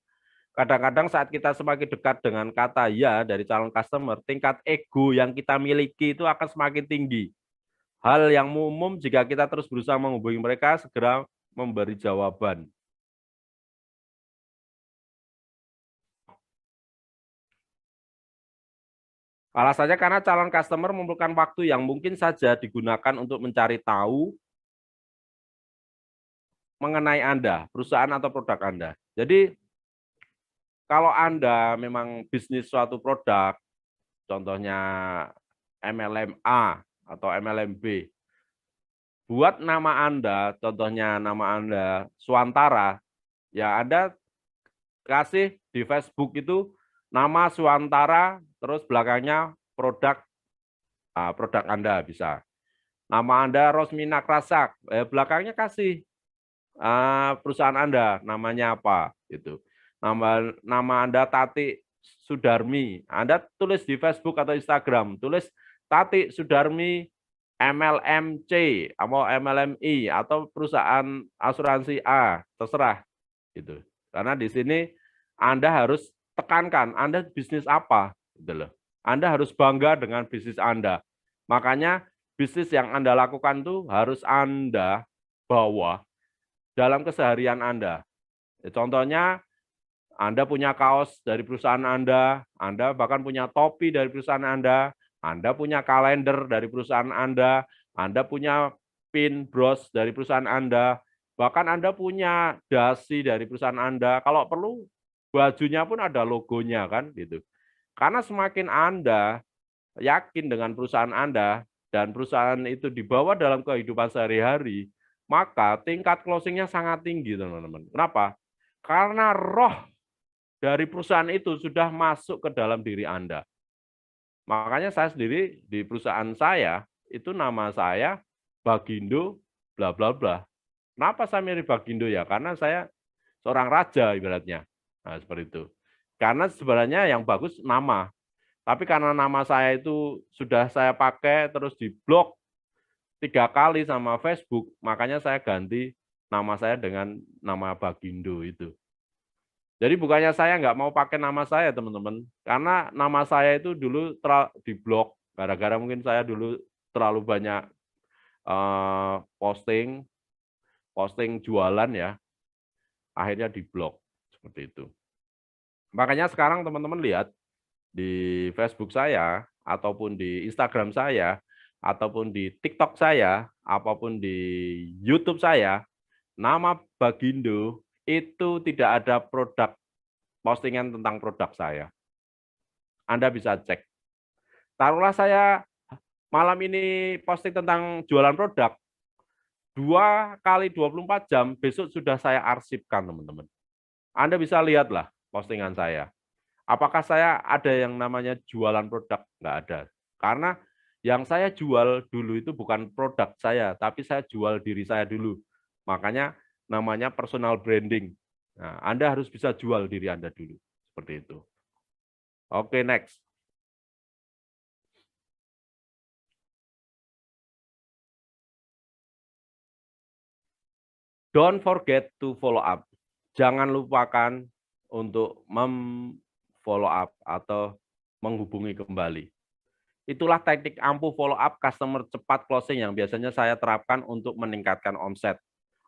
Kadang-kadang saat kita semakin dekat dengan kata ya dari calon customer, tingkat ego yang kita miliki itu akan semakin tinggi. Hal yang umum jika kita terus berusaha menghubungi mereka, segera memberi jawaban. Alasannya karena calon customer memerlukan waktu yang mungkin saja digunakan untuk mencari tahu mengenai Anda, perusahaan atau produk Anda. Jadi kalau Anda memang bisnis suatu produk, contohnya MLM-A atau MLM-B, buat nama Anda, contohnya nama Anda Suantara, ya Anda kasih di Facebook itu nama Suantara, terus belakangnya produk Anda bisa. Nama Anda Rosmina Krasak, belakangnya kasih perusahaan Anda, namanya apa, gitu. Nama Anda Tati Sudarmi, Anda tulis di Facebook atau Instagram, tulis Tati Sudarmi MLMC atau MLMI atau perusahaan asuransi A, terserah, gitu. Karena di sini Anda harus tekankan Anda bisnis apa, gitu loh. Anda harus bangga dengan bisnis Anda. Makanya bisnis yang Anda lakukan tuh harus Anda bawa dalam keseharian Anda. Contohnya, Anda punya kaos dari perusahaan Anda bahkan punya topi dari perusahaan Anda punya kalender dari perusahaan Anda punya pin bros dari perusahaan Anda, bahkan Anda punya dasi dari perusahaan Anda. Kalau perlu, bajunya pun ada logonya kan, gitu. Karena semakin Anda yakin dengan perusahaan Anda dan perusahaan itu dibawa dalam kehidupan sehari-hari, maka tingkat closing-nya sangat tinggi, teman-teman. Kenapa? Karena roh dari perusahaan itu sudah masuk ke dalam diri Anda. Makanya saya sendiri di perusahaan saya, itu nama saya Bagindo bla bla bla. Kenapa saya mirip Bagindo ya? Karena saya seorang raja ibaratnya. Nah, seperti itu. Karena sebenarnya yang bagus nama. Tapi karena nama saya itu sudah saya pakai terus diblok 3 kali sama Facebook, makanya saya ganti nama saya dengan nama Bagindo itu. Jadi bukannya saya nggak mau pakai nama saya, teman-teman. Karena nama saya itu dulu diblok, gara-gara mungkin saya dulu terlalu banyak posting jualan ya, akhirnya diblok, seperti itu. Makanya sekarang teman-teman lihat, di Facebook saya, ataupun di Instagram saya, ataupun di TikTok saya, apapun di YouTube saya, nama Bagindo itu tidak ada postingan tentang produk saya. Anda bisa cek. Taruhlah saya malam ini posting tentang jualan produk, 2 kali 24 jam, besok sudah saya arsipkan, teman-teman. Anda bisa lihatlah postingan saya. Apakah saya ada yang namanya jualan produk? Nggak ada. Karena yang saya jual dulu itu bukan produk saya, tapi saya jual diri saya dulu. Makanya namanya personal branding. Nah, Anda harus bisa jual diri Anda dulu. Seperti itu. Oke, next. Don't forget to follow up. Jangan lupakan untuk follow up atau menghubungi kembali. Itulah teknik ampuh follow up customer cepat closing yang biasanya saya terapkan untuk meningkatkan omset.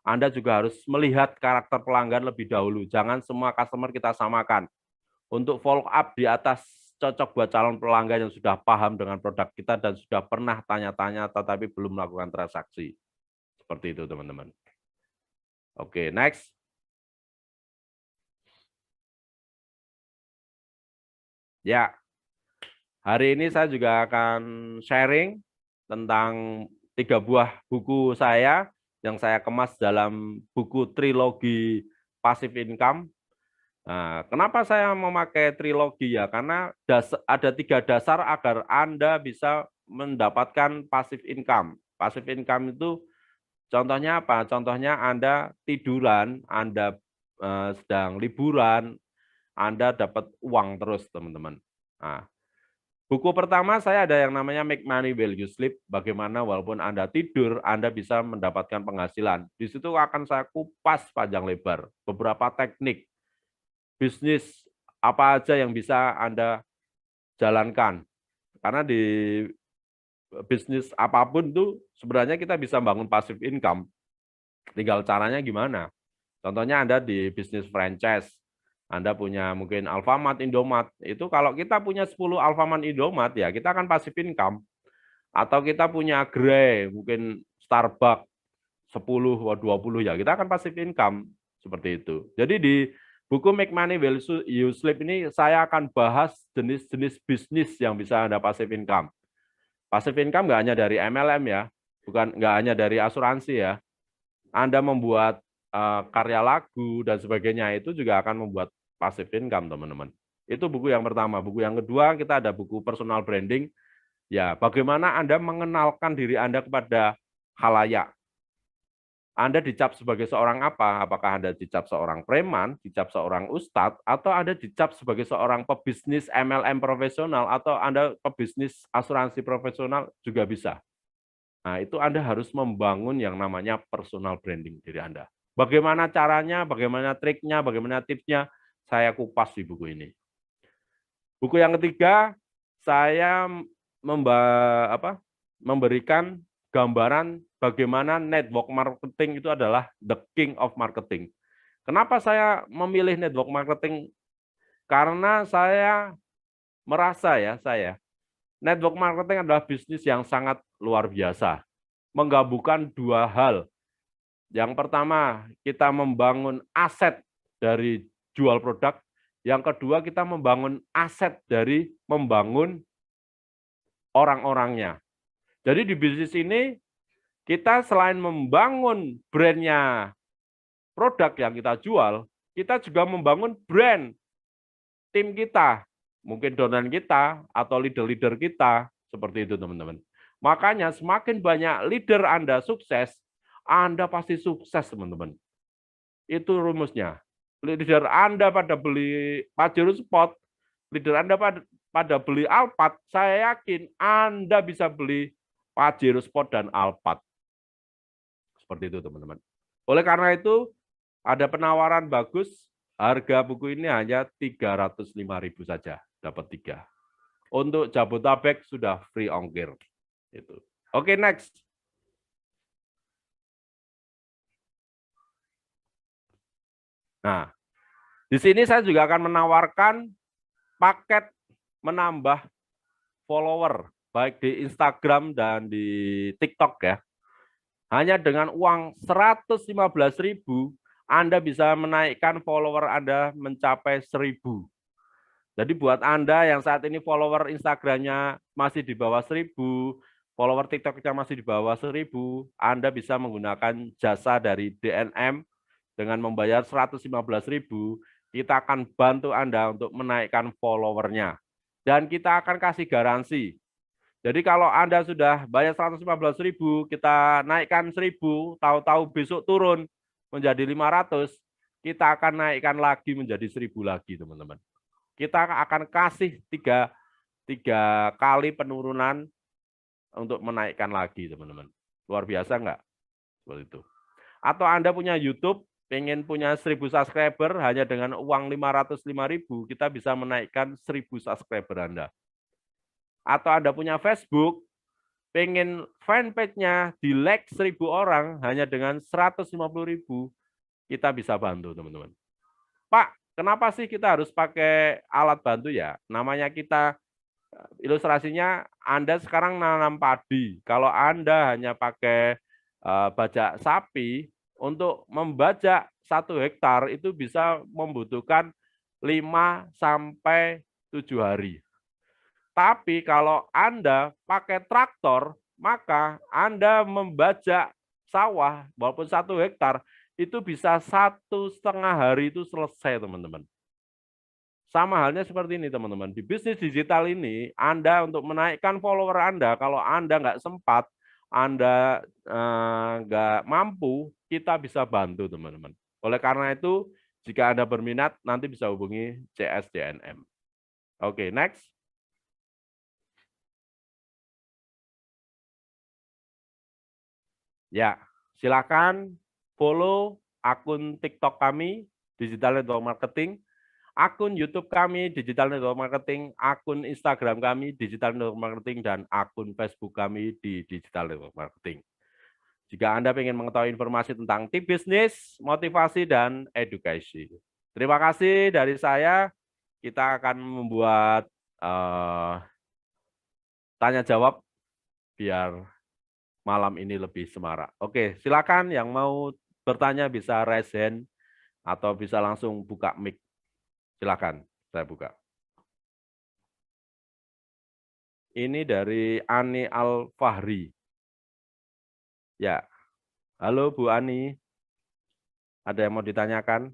Anda juga harus melihat karakter pelanggan lebih dahulu. Jangan semua customer kita samakan. Untuk follow up di atas cocok buat calon pelanggan yang sudah paham dengan produk kita dan sudah pernah tanya-tanya tetapi belum melakukan transaksi. Seperti itu, teman-teman. Oke, next. Ya, hari ini saya juga akan sharing tentang 3 buah buku saya yang saya kemas dalam buku trilogi Passive Income. Nah, kenapa saya memakai trilogi ya? Karena ada 3 dasar agar Anda bisa mendapatkan passive income. Passive income itu contohnya apa? Contohnya Anda tiduran, Anda sedang liburan, Anda dapat uang terus, teman-teman. Nah, buku pertama saya ada yang namanya Make Money While You Sleep, bagaimana walaupun Anda tidur, Anda bisa mendapatkan penghasilan. Di situ akan saya kupas panjang lebar beberapa teknik bisnis apa aja yang bisa Anda jalankan. Karena di bisnis apapun tuh sebenarnya kita bisa bangun passive income. Tinggal caranya gimana. Contohnya Anda di bisnis franchise, Anda punya mungkin Alfamart, Indomart. Itu kalau kita punya 10 Alfamart, Indomart, ya kita akan passive income. Atau kita punya Grey, mungkin Starbucks, 10 atau 20, ya kita akan passive income. Seperti itu. Jadi di buku Make Money While You Sleep ini saya akan bahas jenis-jenis bisnis yang bisa Anda passive income. Passive income nggak hanya dari MLM ya, nggak hanya dari asuransi ya. Anda membuat karya lagu dan sebagainya itu juga akan membuat passive income, teman-teman. Itu buku yang pertama. Buku yang kedua kita ada buku personal branding. Ya, bagaimana Anda mengenalkan diri Anda kepada khalayak. Anda dicap sebagai seorang apa? Apakah Anda dicap seorang preman, dicap seorang ustadz, atau Anda dicap sebagai seorang pebisnis MLM profesional, atau Anda pebisnis asuransi profesional juga bisa. Nah, itu Anda harus membangun yang namanya personal branding diri Anda. Bagaimana caranya, bagaimana triknya, bagaimana tipsnya, saya kupas di buku ini. Buku yang ketiga, saya memberikan gambaran bagaimana network marketing itu adalah the king of marketing. Kenapa saya memilih network marketing? Karena saya merasa network marketing adalah bisnis yang sangat luar biasa. Menggabungkan 2 hal. Yang pertama, kita membangun aset dari jual produk. Yang kedua, kita membangun aset dari membangun orang-orangnya. Jadi di bisnis ini, kita selain membangun brand-nya produk yang kita jual, kita juga membangun brand tim kita, mungkin donan kita, atau leader-leader kita, seperti itu teman-teman. Makanya semakin banyak leader Anda sukses, Anda pasti sukses teman-teman. Itu rumusnya. Leader Anda pada beli Pajero Sport, leader Anda pada beli Alphard, saya yakin Anda bisa beli Pajero Sport dan Alphard. Seperti itu teman-teman. Oleh karena itu, ada penawaran bagus, harga buku ini hanya 305.000 saja, dapat 3. Untuk Jabodetabek sudah free ongkir. Itu. Oke, next. Nah, di sini saya juga akan menawarkan paket menambah follower, baik di Instagram dan di TikTok ya. Hanya dengan uang 115.000, Anda bisa menaikkan follower Anda mencapai 1.000. Jadi buat Anda yang saat ini follower Instagramnya masih di bawah 1.000, follower TikToknya masih di bawah 1.000, Anda bisa menggunakan jasa dari DNM dengan membayar 115.000, kita akan bantu Anda untuk menaikkan followernya. Dan kita akan kasih garansi. Jadi kalau Anda sudah bayar 115.000, kita naikkan 1.000, tahu-tahu besok turun menjadi 500, kita akan naikkan lagi menjadi 1.000 lagi, teman-teman. Kita akan kasih tiga kali penurunan untuk menaikkan lagi, teman-teman. Luar biasa enggak? Seperti itu. Atau Anda punya YouTube, pengen punya 1.000 subscriber, hanya dengan uang 505.000, kita bisa menaikkan 1.000 subscriber Anda. Atau Anda punya Facebook, pengen fanpage-nya di-like 1.000 orang hanya dengan 150.000, kita bisa bantu, teman-teman. Pak, kenapa sih kita harus pakai alat bantu ya? Namanya kita, ilustrasinya Anda sekarang nanam padi. Kalau Anda hanya pakai bajak sapi, untuk membajak 1 hektar itu bisa membutuhkan 5 sampai 7 hari. Tapi kalau Anda pakai traktor, maka Anda membajak sawah walaupun 1 hektar itu bisa 1,5 hari itu selesai, teman-teman. Sama halnya seperti ini, teman-teman. Di bisnis digital ini, Anda untuk menaikkan follower Anda, kalau Anda nggak sempat, Anda nggak mampu, kita bisa bantu, teman-teman. Oleh karena itu, jika Anda berminat, nanti bisa hubungi CSDNM. Oke, next. Ya, silakan follow akun TikTok kami, Digital Network Marketing, akun YouTube kami, Digital Network Marketing, akun Instagram kami, Digital Network Marketing, dan akun Facebook kami di Digital Network Marketing. Jika Anda ingin mengetahui informasi tentang tips bisnis, motivasi, dan edukasi. Terima kasih dari saya. Kita akan membuat tanya jawab biar malam ini lebih semarak. Oke, silakan yang mau bertanya bisa raise hand atau bisa langsung buka mic. Silakan, saya buka. Ini dari Ani Al-Fahri. Ya, halo Bu Ani. Ada yang mau ditanyakan?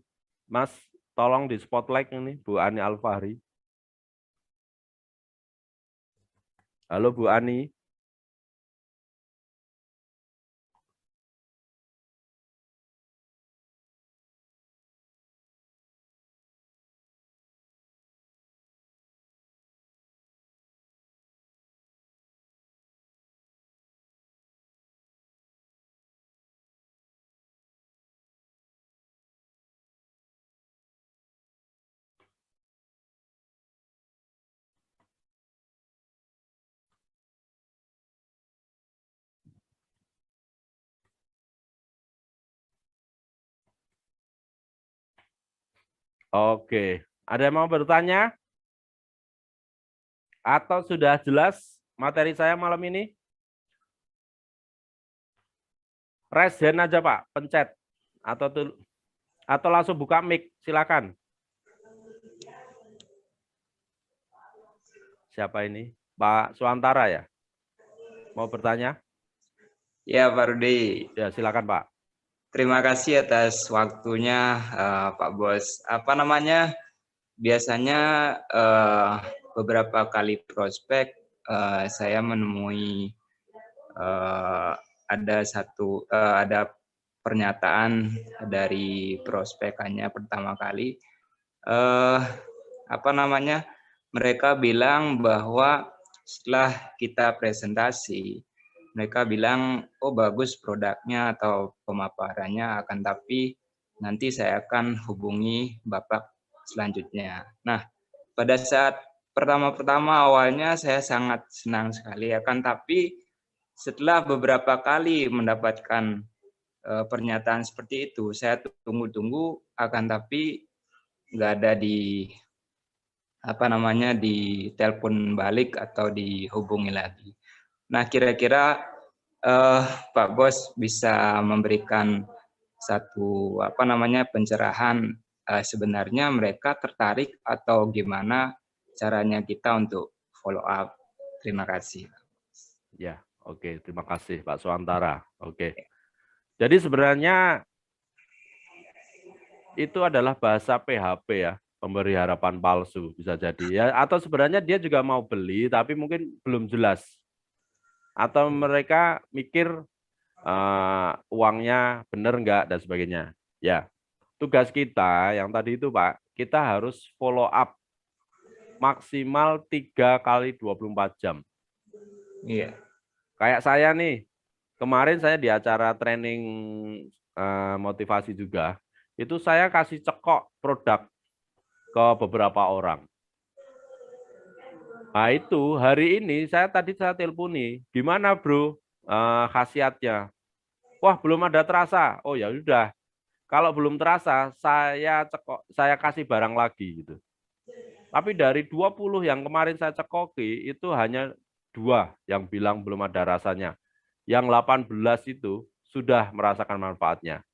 Mas, tolong di spotlight ini Bu Ani Al-Fahri. Halo Bu Ani. Oke, ada yang mau bertanya? Atau sudah jelas materi saya malam ini? Raise hand aja Pak, pencet. Atau langsung buka mic, silakan. Siapa ini? Pak Suantara ya? Mau bertanya? Ya, Pak Rudi. Ya, silakan Pak. Terima kasih atas waktunya, Pak Bos. Apa namanya? Biasanya beberapa kali prospek saya menemui ada pernyataan dari prospekannya pertama kali. Apa namanya? Mereka bilang bahwa setelah kita presentasi, mereka bilang, oh bagus produknya atau pemaparannya, akan tapi nanti saya akan hubungi Bapak selanjutnya. Nah, pada saat pertama-pertama awalnya saya sangat senang sekali, akan tapi setelah beberapa kali mendapatkan pernyataan seperti itu, saya tunggu-tunggu, akan tapi nggak ada di telepon balik atau dihubungi lagi. Nah, kira-kira Pak Bos bisa memberikan satu pencerahan sebenarnya mereka tertarik atau gimana caranya kita untuk follow up. Terima kasih. Ya, oke, terima kasih Pak Suantara. Oke. Jadi sebenarnya itu adalah bahasa PHP ya, pemberi harapan palsu bisa jadi ya, atau sebenarnya dia juga mau beli tapi mungkin belum jelas. Atau mereka mikir uangnya benar enggak dan sebagainya. Ya, tugas kita yang tadi itu Pak, kita harus follow up maksimal 3 kali 24 jam. Iya. Kayak saya nih, kemarin saya di acara training motivasi juga, itu saya kasih cekok produk ke beberapa orang. Nah itu hari ini saya teleponi, gimana bro khasiatnya? Wah belum ada terasa. Oh ya udah, kalau belum terasa saya kasih barang lagi gitu. Tapi dari 20 yang kemarin saya cekoki itu hanya 2 yang bilang belum ada rasanya. Yang 18 itu sudah merasakan manfaatnya.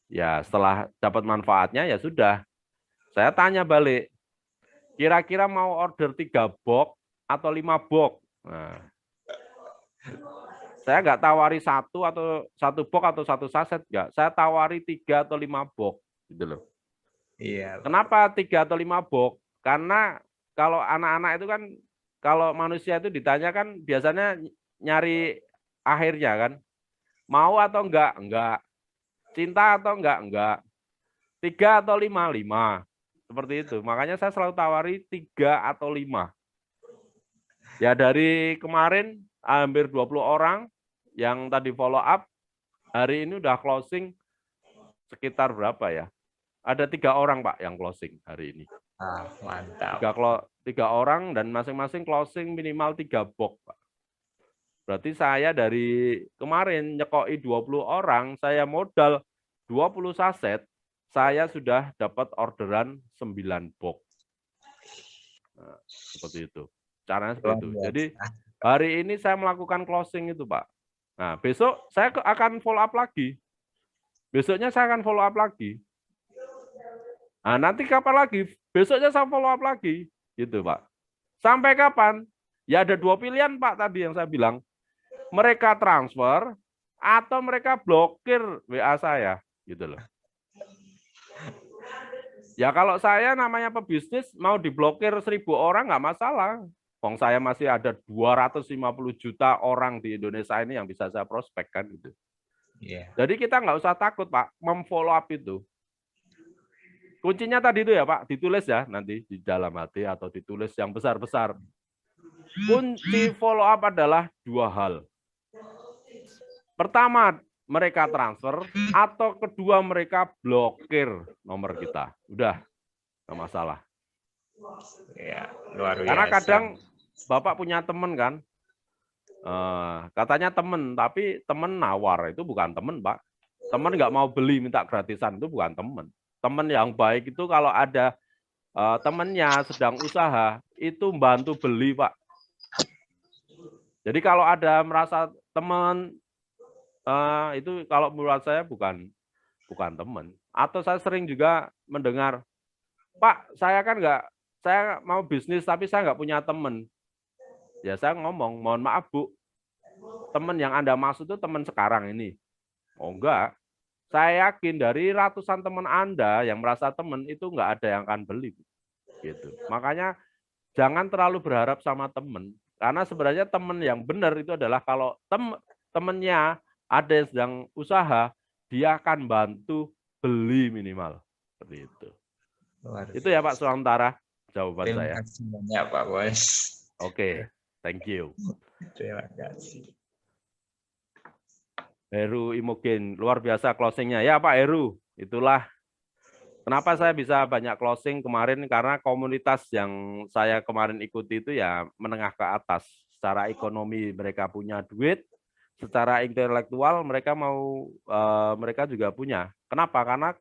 Ya setelah dapat manfaatnya ya sudah. Saya tanya balik, kira-kira mau order 3 box atau 5 box? Nah, saya nggak tawari 1 box atau 1 saset, nggak. Saya tawari 3 atau 5 box. Gitu loh. Iya. Kenapa 3 atau 5 box? Karena kalau anak-anak itu kan, kalau manusia itu ditanya kan biasanya nyari akhirnya kan. Mau atau enggak? Enggak. Cinta atau enggak? 3 atau 5? 5. Seperti itu. Makanya saya selalu tawari 3 atau 5. Ya dari kemarin hampir 20 orang yang tadi follow up, hari ini udah closing sekitar berapa ya? Ada 3 orang Pak yang closing hari ini. Ah, mantap. 3 orang dan masing-masing closing minimal 3 box Pak. Berarti saya dari kemarin nyekoi 20 orang, saya modal 20 saset, saya sudah dapat orderan 9 box. Nah, seperti itu. Caranya seperti itu. Jadi hari ini saya melakukan closing itu, Pak. Nah, besok saya akan follow up lagi. Besoknya saya akan follow up lagi. Nah, nanti kapan lagi? Besoknya saya follow up lagi. Gitu, Pak. Sampai kapan? Ya ada 2 pilihan, Pak, tadi yang saya bilang. Mereka transfer atau mereka blokir WA saya gitu loh. Ya kalau saya namanya pebisnis mau diblokir 1.000 orang nggak masalah. Wong saya masih ada 250 juta orang di Indonesia ini yang bisa saya prospek kan gitu. Yeah. Jadi kita nggak usah takut Pak memfollow up itu. Kuncinya tadi itu ya Pak, ditulis ya nanti di dalam hati atau ditulis yang besar-besar. Kunci follow up adalah 2 hal. Pertama, mereka transfer, atau kedua mereka blokir nomor kita. Udah, nggak masalah. Ya, luar biasa. Karena kadang Bapak punya teman kan, katanya teman, tapi teman nawar, itu bukan teman Pak. Teman nggak mau beli, minta gratisan, itu bukan teman. Teman yang baik itu kalau ada temannya sedang usaha, itu bantu beli Pak. Jadi kalau ada merasa teman, itu kalau menurut saya bukan teman. Atau saya sering juga mendengar, Pak, saya kan saya mau bisnis tapi saya nggak punya teman. Ya saya ngomong, mohon maaf Bu, teman yang Anda maksud itu teman sekarang ini. Oh enggak, saya yakin dari ratusan teman Anda yang merasa teman itu nggak ada yang akan beli. Gitu. Makanya jangan terlalu berharap sama teman. Karena sebenarnya teman yang benar itu adalah kalau temannya ada yang sedang usaha, dia akan bantu beli minimal. Seperti itu. Itu ya Pak Suantara, jawaban saya. Terima kasih banyak Pak Bos. Oke, thank you. Terima kasih. Heru Imogen, luar biasa closingnya. Ya Pak Heru, itulah kenapa saya bisa banyak closing kemarin, karena komunitas yang saya kemarin ikuti itu ya menengah ke atas. Secara ekonomi mereka punya duit, secara intelektual mereka mereka juga punya. Kenapa? Karena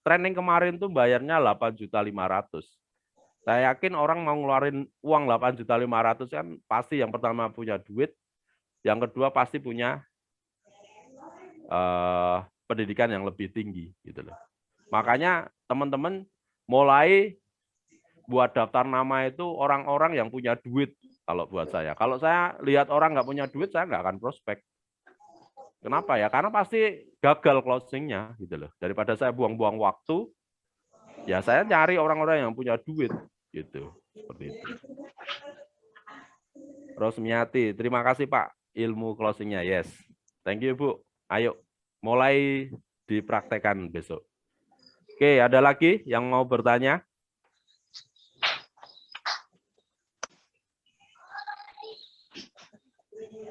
training kemarin tuh bayarnya 8.500.000. Saya yakin orang mau ngeluarin uang 8.500.000 kan pasti yang pertama punya duit, yang kedua pasti punya pendidikan yang lebih tinggi gitu loh. Makanya teman-teman mulai buat daftar nama itu orang-orang yang punya duit kalau buat saya. Kalau saya lihat orang nggak punya duit, saya nggak akan prospek. Kenapa ya? Karena pasti gagal closingnya gitu loh. Daripada saya buang-buang waktu, ya saya cari orang-orang yang punya duit gitu. Seperti itu. Rosmiati, terima kasih Pak ilmu closingnya. Yes. Thank you Bu. Ayo mulai dipraktekkan besok. Oke, ada lagi yang mau bertanya?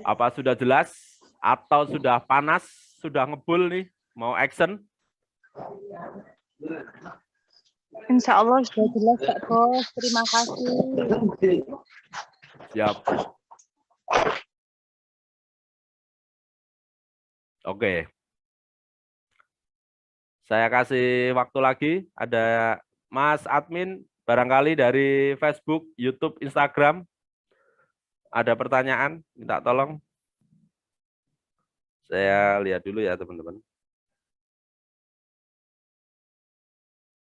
Apa sudah jelas? Atau sudah panas, sudah ngebul nih, mau action? Insya Allah sudah jelas Pak Bos. Terima kasih. Siap. Oke. Saya kasih waktu lagi. Ada Mas Admin, barangkali dari Facebook, YouTube, Instagram. Ada pertanyaan? Minta tolong. Saya lihat dulu ya, teman-teman.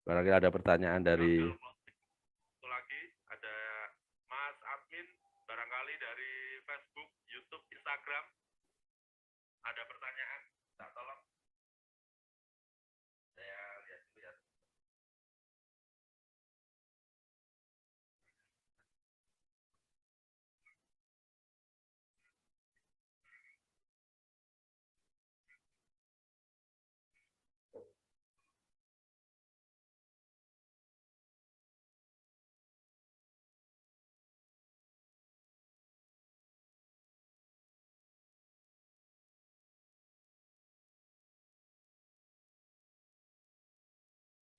Barangkali ada pertanyaan dari lagi, ada Mas Admin, barangkali dari Facebook, YouTube, Instagram. Ada pertanyaan? Minta tolong. Saya lihat dulu ya.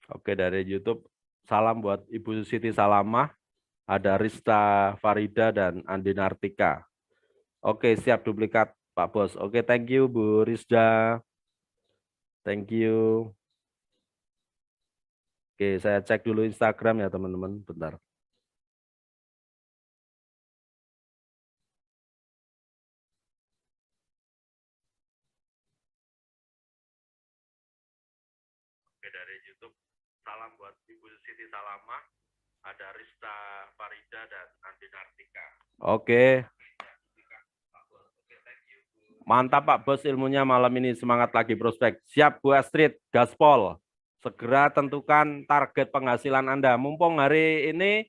Oke, dari YouTube, salam buat Ibu Siti Salamah, ada Rista Farida dan Andi Nartika. Oke, siap duplikat Pak Bos. Oke, thank you Bu Rizda. Thank you. Oke, saya cek dulu Instagram ya teman-teman, bentar. Oke, dari YouTube, salam buat Ibu Siti Salamah, ada Rista Farida dan Andi Nartika. Oke. Mantap Pak Bos ilmunya malam ini, semangat lagi prospek. Siap Bu Astrid, gaspol. Segera tentukan target penghasilan Anda. Mumpung hari ini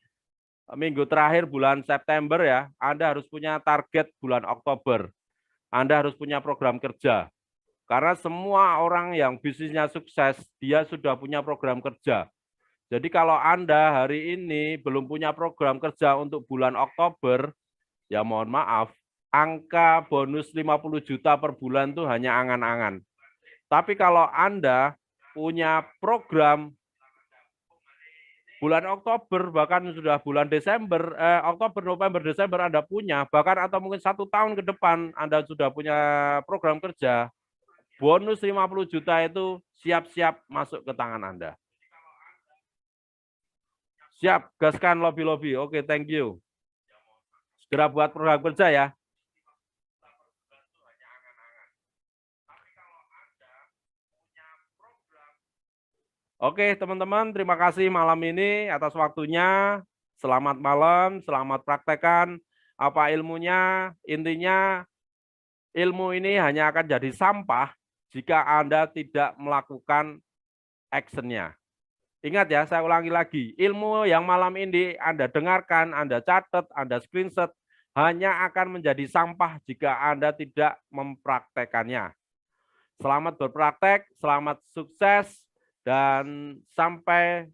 minggu terakhir bulan September ya, Anda harus punya target bulan Oktober. Anda harus punya program kerja. Karena semua orang yang bisnisnya sukses, dia sudah punya program kerja. Jadi kalau Anda hari ini belum punya program kerja untuk bulan Oktober, ya mohon maaf, angka bonus 50 juta per bulan itu hanya angan-angan. Tapi kalau Anda punya program bulan Oktober, bahkan sudah bulan Desember, Oktober, November, Desember Anda punya, bahkan atau mungkin 1 tahun ke depan Anda sudah punya program kerja, bonus 50 juta itu siap-siap masuk ke tangan Anda. Siap, gaskan lobby-lobby. Oke, thank you. Segera buat program kerja ya. Oke, teman-teman, terima kasih malam ini atas waktunya. Selamat malam, selamat praktekkan apa ilmunya. Intinya, ilmu ini hanya akan jadi sampah jika Anda tidak melakukan action-nya. Ingat ya, saya ulangi lagi, ilmu yang malam ini Anda dengarkan, Anda catat, Anda screenshot, hanya akan menjadi sampah jika Anda tidak mempraktekannya. Selamat berpraktek, selamat sukses, dan sampai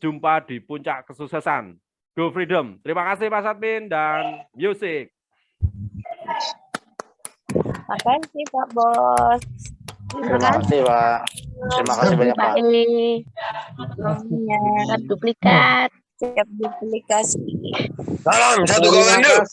jumpa di puncak kesuksesan. Go Freedom. Terima kasih Pak Satmin dan music. Makasih Pak Bos. Terima kasih Pak. Terima kasih banyak Pak. Duplikat. Siap duplikasi. Salam satu komando.